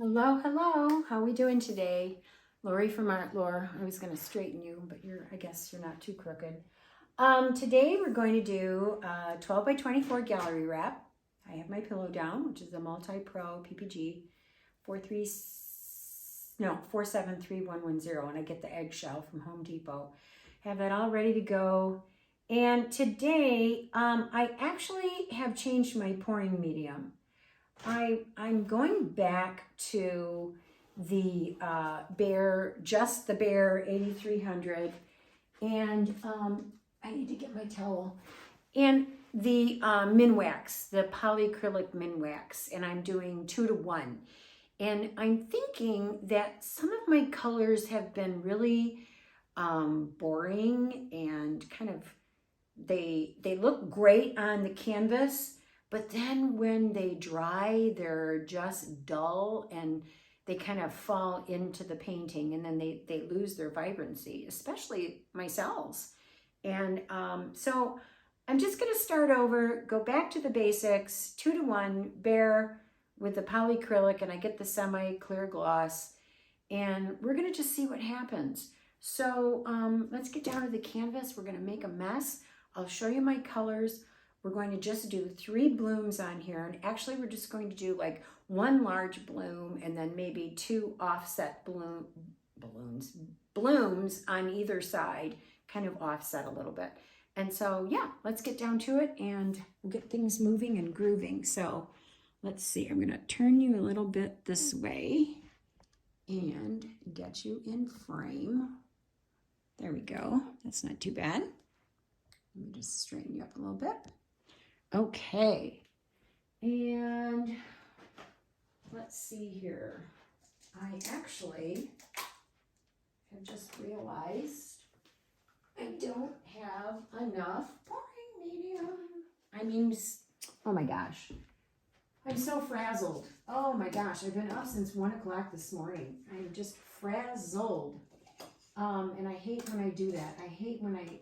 Hello, hello. How are we doing today? Lori from Art Lore. I was going to straighten you, but I guess you're not too crooked. Today we're going to do 12 by 24 gallery wrap. I have my pillow down, which is a Multi-pro PPG 4731110, and I get the eggshell from Home Depot. Have that all ready to go. And today I actually have changed my pouring medium. I'm going back to the Behr, just the Behr 8300, and I need to get my towel, and the Minwax, the polycrylic Minwax, and I'm doing 2:1. And I'm thinking that some of my colors have been really boring and kind of, they look great on the canvas, but then when they dry, they're just dull and they kind of fall into the painting, and then they lose their vibrancy, especially my cells. And so I'm just going to start over, go back to the basics, 2:1, Behr with the polycrylic, and I get the semi-clear gloss, and we're going to just see what happens. So let's get down to the canvas. We're going to make a mess. I'll show you my colors. We're going to just do 3 blooms on here. And actually, we're just going to do like 1 large bloom and then maybe 2 offset blooms on either side, kind of offset a little bit. And so, yeah, let's get down to it and we'll get things moving and grooving. So let's see. I'm going to turn you a little bit this way and get you in frame. There we go. That's not too bad. Let me just straighten you up a little bit. Okay, and let's see here. I actually have just realized I don't have enough pouring medium. I mean, oh my gosh, I'm so frazzled. Oh my gosh, I've been up since 1 o'clock this morning. I'm just frazzled. And I hate when I do that. I hate when I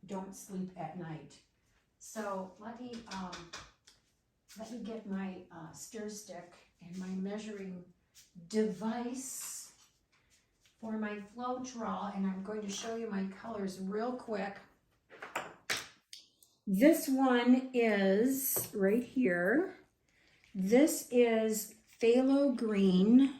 don't sleep at night. So let me get my stir stick and my measuring device for my Phthlo, and I'm going to show you my colors real quick. This one is right here. This is phthalo green,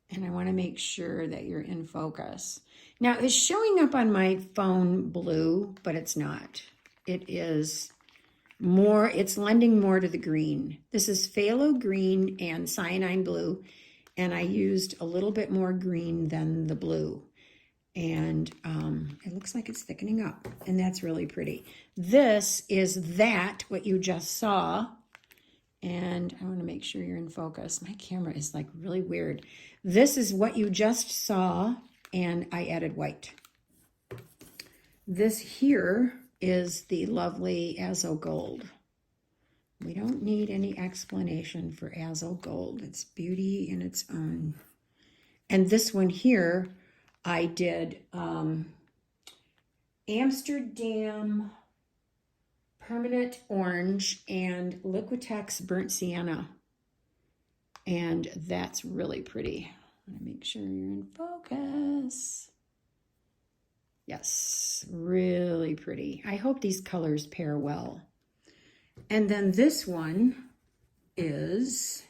and I want to make sure that you're in focus. Now, it's showing up on my phone blue, but it's not. It is more, it's lending more to the green. This is phthalo green and cyanine blue, and I used a little bit more green than the blue. And it looks like it's thickening up, and that's really pretty. This is what you just saw, and I want to make sure you're in focus. My camera is like really weird. This is what you just saw, and I added white. This here is the lovely Azo Gold. We don't need any explanation for Azo Gold. It's beauty in its own. And this one here, I did Amsterdam Permanent Orange and Liquitex Burnt Sienna. And that's really pretty. I want to make sure you're in focus. Yes, really pretty. I hope these colors pair well. And then this one is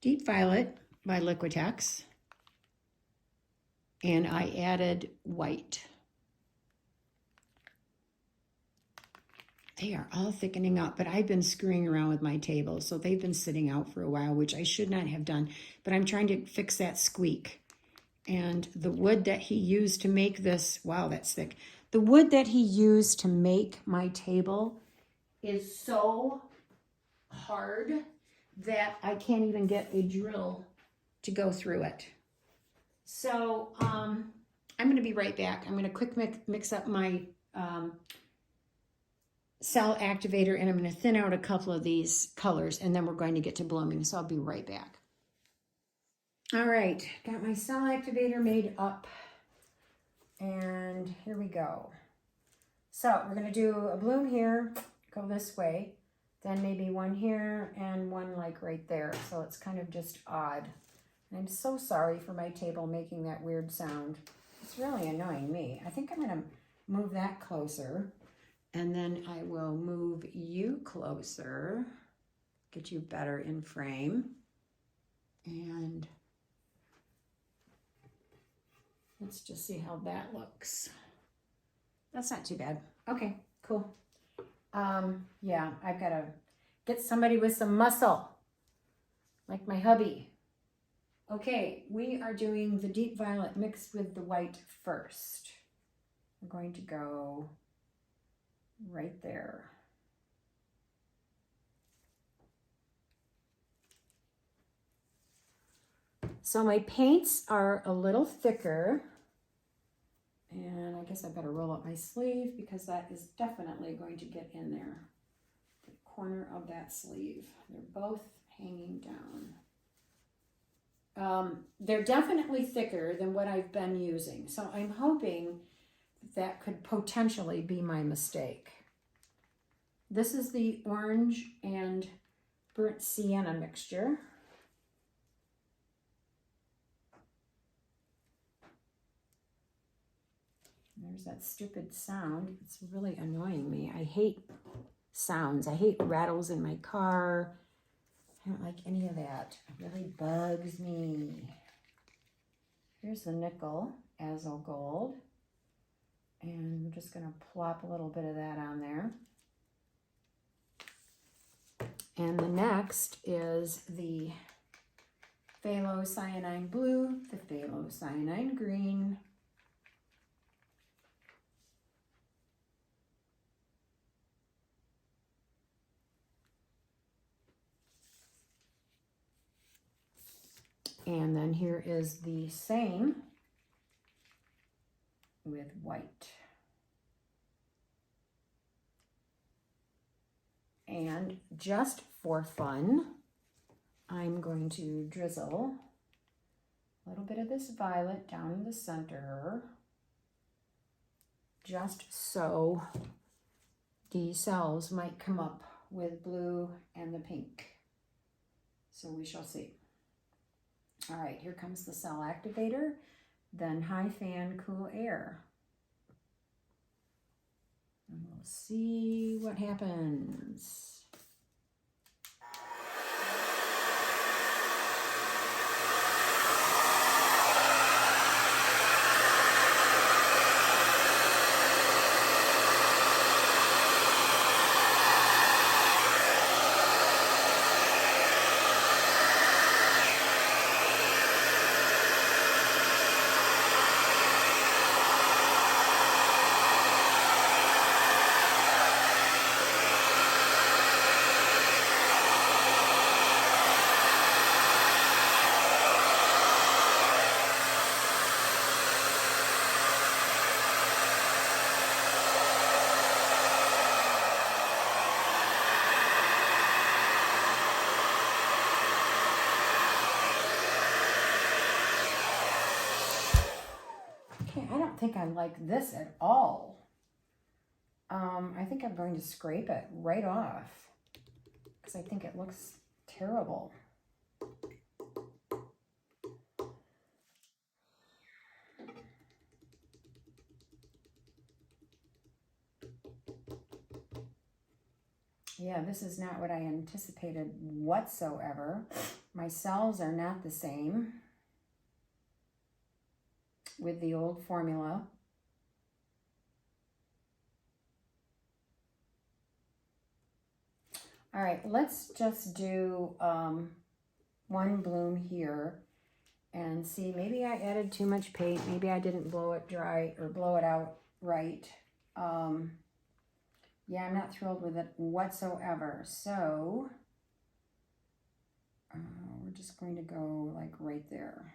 Deep Violet by Liquitex. And I added white. They are all thickening up, but I've been screwing around with my table, so they've been sitting out for a while, which I should not have done, but I'm trying to fix that squeak. And the wood that he used to make this, wow, that's thick. The wood that he used to make my table is so hard that I can't even get a drill to go through it. So I'm going to be right back. I'm going to quick mix up my cell activator, and I'm going to thin out a couple of these colors, and then we're going to get to blooming. So I'll be right back. All right, got my cell activator made up, and here we go. So we're gonna do a bloom here, go this way, then maybe one here and one like like right there. So it's kind of just odd. And I'm so sorry for my table making that weird sound. It's really annoying me. I think I'm going to move that closer. And then I will move you closer, get you better in frame. And let's just see how that looks. That's not too bad. Okay, cool. Yeah, I've got to get somebody with some muscle, like my hubby. Okay, we are doing the deep violet mixed with the white first. We're going to go right there. So my paints are a little thicker, and I guess I better roll up my sleeve because that is definitely going to get in there. The corner of that sleeve. They're both hanging down. They're definitely thicker than what I've been using, so I'm hoping that could potentially be my mistake. This is the orange and burnt sienna mixture. There's that stupid sound. It's really annoying me. I hate sounds. I hate rattles in my car. I don't like any of that. It really bugs me. Here's the nickel Azo Gold. And we're just going to plop a little bit of that on there. And the next is the Phthlocyanine Blue, the Phthlocyanine Green, and then here is the same with white. And just for fun, I'm going to drizzle a little bit of this violet down in the center, just so the cells might come up with blue and the pink. So we shall see. All right, here comes the cell activator, then high fan, cool air. And we'll see what happens. I don't think I like this at all. I think I'm going to scrape it right off because I think it looks terrible. Yeah, this is not what I anticipated whatsoever. My cells are not the same with the old formula. All right, let's just do one bloom here and see. Maybe I added too much paint. Maybe I didn't blow it dry or blow it out right. Yeah, I'm not thrilled with it whatsoever. So we're just going to go like right there.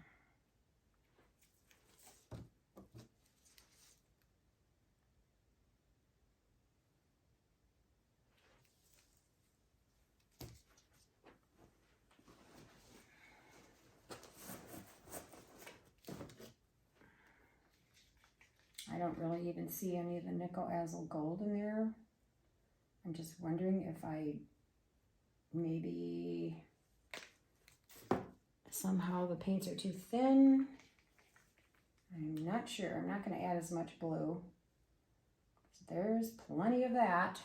I don't really even see any of the nickel Azo Gold in there. I'm just wondering if I maybe somehow the paints are too thin. I'm not sure. I'm not going to add as much blue. There's plenty of that.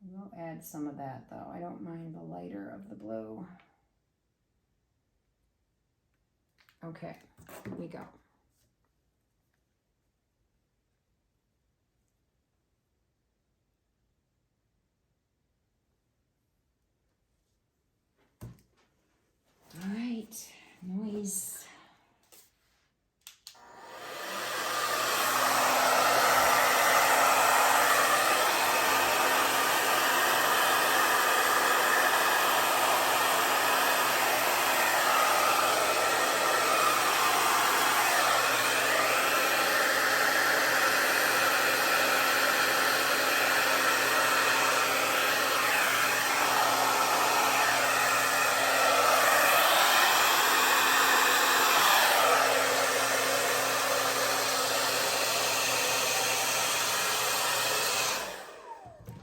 We'll add some of that though. I don't mind the lighter of the blue. Okay, here we go. All right, noise.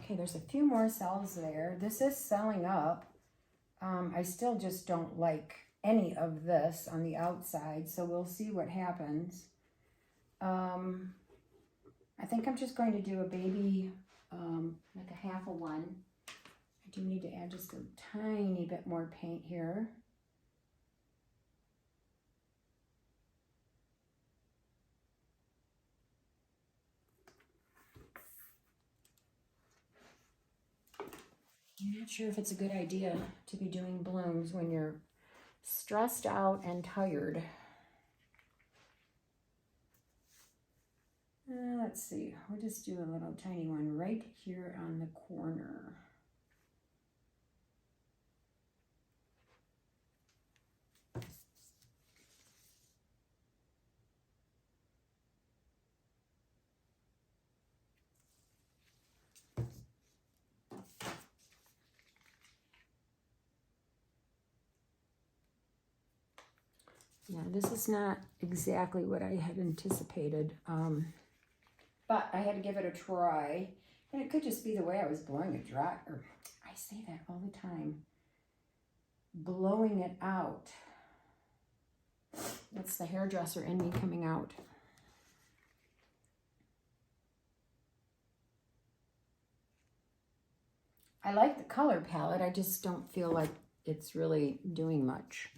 Okay, there's a few more cells there. This is selling up. I still just don't like any of this on the outside, so we'll see what happens. I think I'm just going to do a baby, like a half a one. I do need to add just a tiny bit more paint here. I'm not sure if it's a good idea to be doing blooms when you're stressed out and tired. Let's see, we'll just do a little tiny one right here on the corner. Yeah, this is not exactly what I had anticipated, but I had to give it a try, and it could just be the way I was blowing it dry, or I say that all the time, blowing it out. That's the hairdresser in me coming out. I like the color palette, I just don't feel like it's really doing much,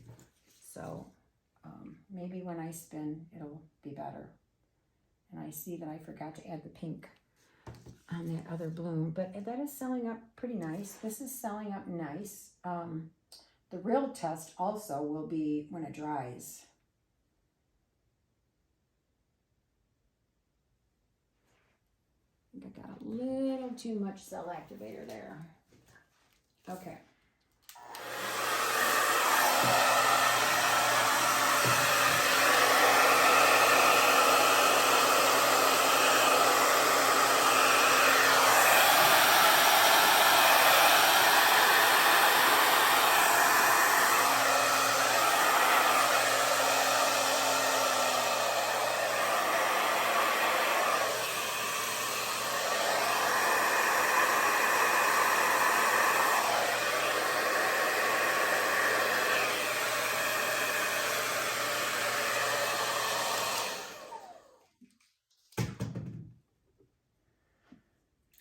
so maybe when I spin, it'll be better. And I see that I forgot to add the pink on that other bloom, but that is selling up pretty nice. This is selling up nice. The real test also will be when it dries. I think I got a little too much cell activator there. Okay.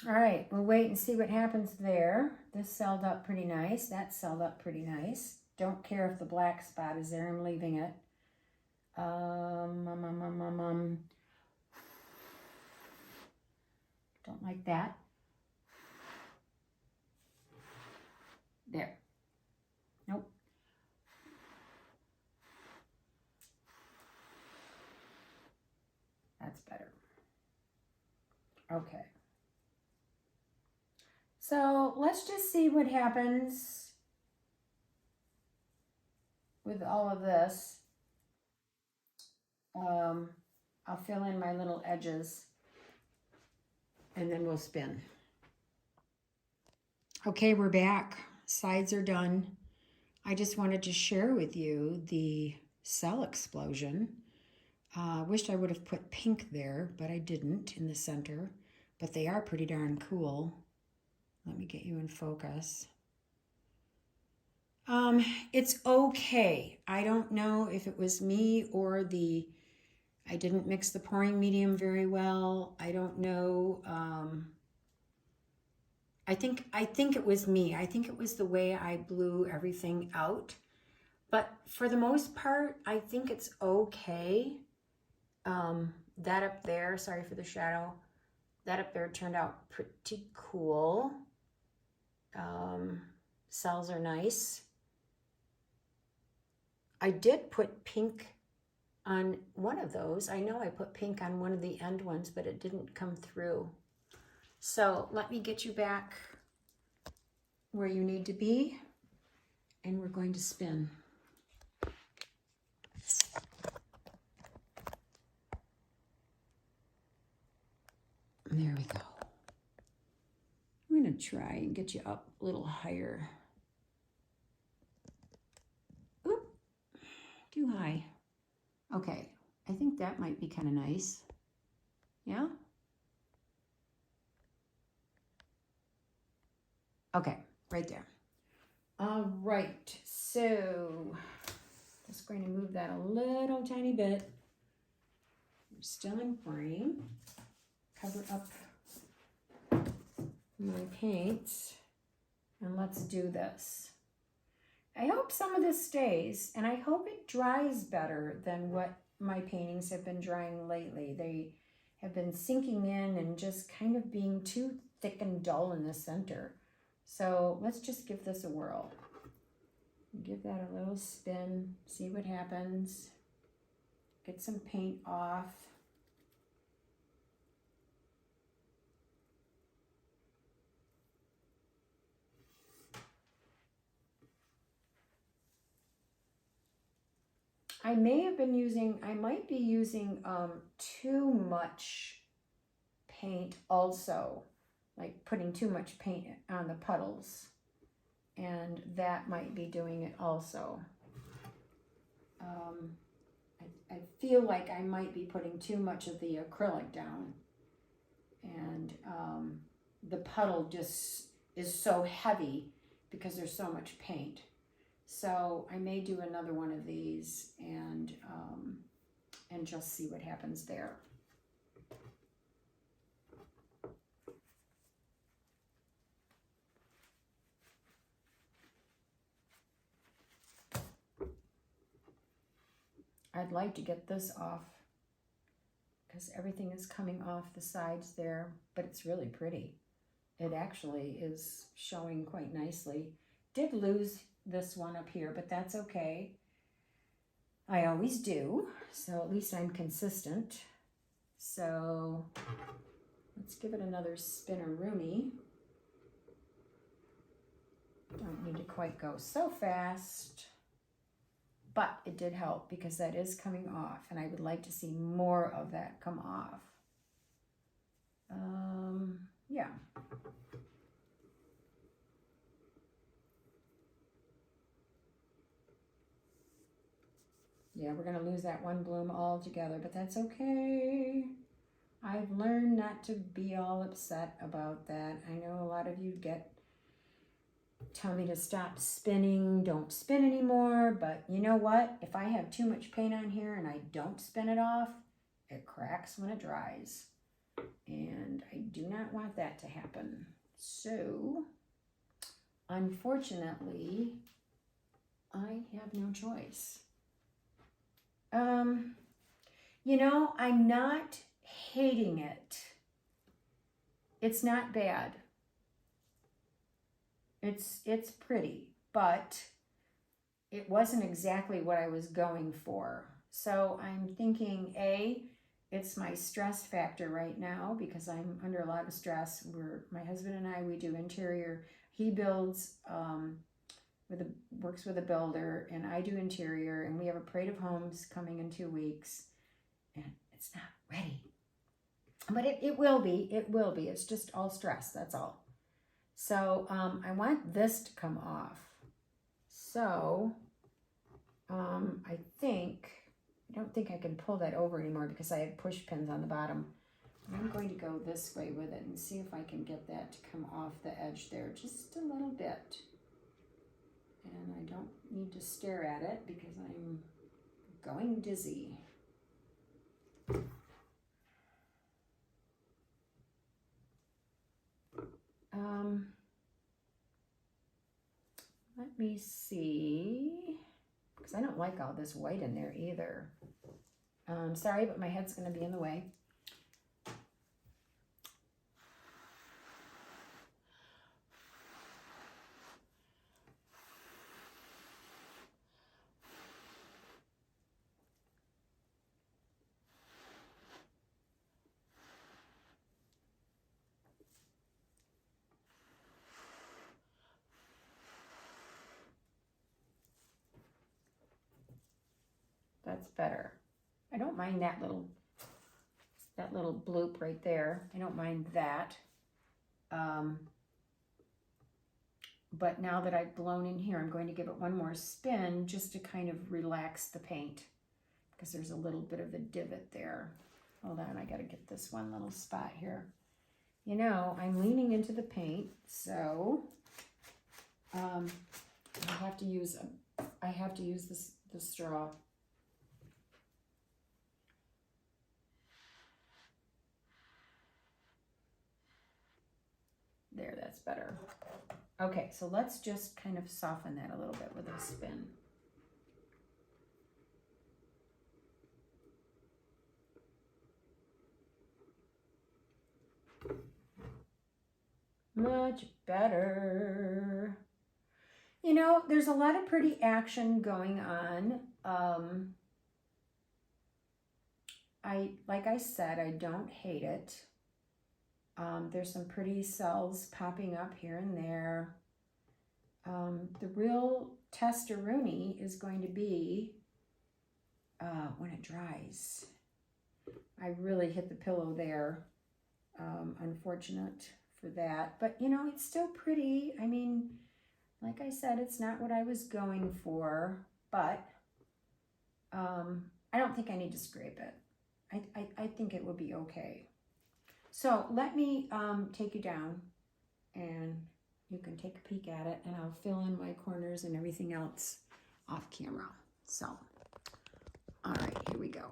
All right, we'll wait and see what happens there. This celled up pretty nice. That celled up pretty nice. Don't care if the black spot is there. I'm leaving it. Don't like that. There. Nope. That's better. Okay. So let's just see what happens with all of this. I'll fill in my little edges and then we'll spin. Okay, we're back. Sides are done. I just wanted to share with you the cell explosion. Wished I would have put pink there, but I didn't in the center. But they are pretty darn cool. Let me get you in focus. It's okay. I don't know if it was me or I didn't mix the pouring medium very well. I don't know. I think it was me. I think it was the way I blew everything out. But for the most part, I think it's okay. That up there, sorry for the shadow, that up there turned out pretty cool. Cells are nice. I did put pink on one of those. I know I put pink on one of the end ones, but it didn't come through. So let me get you back where you need to be, and we're going to spin. There we go. I'm going to try and get you up a little higher. Oop, too high. Okay, I think that might be kind of nice. Yeah? Okay, right there. All right, so just going to move that a little tiny bit. We're still in frame. Cover up my paints, and let's do this. I hope some of this stays, and I hope it dries better than what my paintings have been drying lately. They have been sinking in and just kind of being too thick and dull in the center. So let's just give this a whirl. Give that a little spin, see what happens. Get some paint off. I might be using too much paint also, like putting too much paint on the puddles, and that might be doing it also. I feel like I might be putting too much of the acrylic down, and the puddle just is so heavy because there's so much paint. So I may do another one of these and just see what happens there. I'd like to get this off because everything is coming off the sides there, but it's really pretty. It actually is showing quite nicely. Did lose this one up here, but that's okay. I always do, so at least I'm consistent. So let's give it another spin-a-rooney. Don't need to quite go so fast, but it did help because that is coming off, and I would like to see more of that come off. Yeah. Yeah, we're gonna lose that one bloom altogether, but that's okay. I've learned not to be all upset about that. I know a lot of you tell me to stop spinning, don't spin anymore, but you know what? If I have too much paint on here and I don't spin it off, it cracks when it dries. And I do not want that to happen. So, unfortunately, I have no choice. You know, I'm not hating it. It's not bad. It's pretty, but it wasn't exactly what I was going for. So I'm thinking, it's my stress factor right now because I'm under a lot of stress. My husband and I, we do interior. He builds, works with a builder, and I do interior, and we have a parade of homes coming in 2 weeks, and it's not ready. But it will be. It will be. It's just all stress. That's all. So I want this to come off. So I don't think I can pull that over anymore because I have push pins on the bottom. I'm going to go this way with it and see if I can get that to come off the edge there just a little bit. And I don't need to stare at it because I'm going dizzy. Let me see, because I don't like all this white in there either. Sorry, but my head's going to be in the way. That's better. I don't mind that little bloop right there. I don't mind that. But now that I've blown in here, I'm going to give it one more spin just to kind of relax the paint, because there's a little bit of a divot there. Hold on, I got to get this one little spot here. You know, I'm leaning into the paint, so I have to use the straw. There, that's better. Okay, so let's just kind of soften that a little bit with a spin. Much better. You know, there's a lot of pretty action going on. Like I said, I don't hate it. There's some pretty cells popping up here and there. The real testaroonie is going to be when it dries. I really hit the pillow there. Unfortunate for that. But, you know, it's still pretty. I mean, like I said, it's not what I was going for. But I don't think I need to scrape it. I think it will be okay. So let me take you down and you can take a peek at it, and I'll fill in my corners and everything else off camera. So, all right, here we go.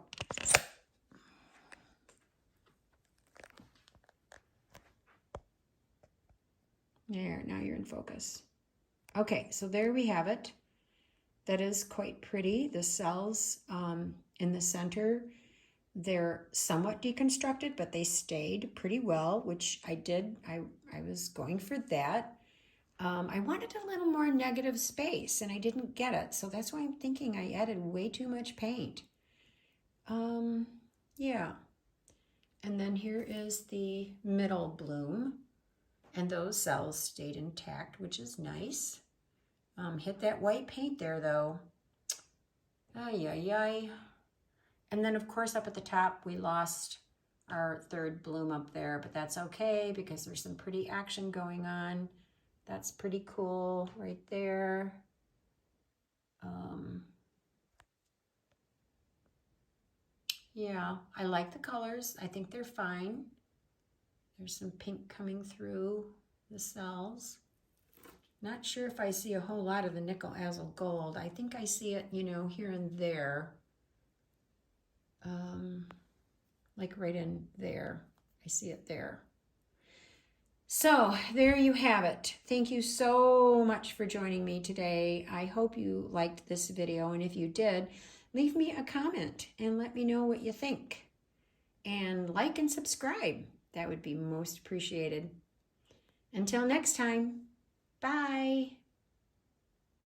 There, now you're in focus. Okay, so there we have it. That is quite pretty. The cells in the center, they're somewhat deconstructed, but they stayed pretty well, which I did. I was going for that. I wanted a little more negative space, and I didn't get it. So that's why I'm thinking I added way too much paint. Yeah. And then here is the middle bloom, and those cells stayed intact, which is nice. Hit that white paint there, though. Ay, ay, ay. And then, of course, up at the top, we lost our third bloom up there, but that's okay because there's some pretty action going on. That's pretty cool right there. Yeah, I like the colors. I think they're fine. There's some pink coming through the cells. Not sure if I see a whole lot of the nickel azo gold. I think I see it, you know, here and there. Like right in there. I see it there. So there you have it. Thank you so much for joining me today. I hope you liked this video, and if you did, leave me a comment and let me know what you think. And like and subscribe. That would be most appreciated. Until next time, bye.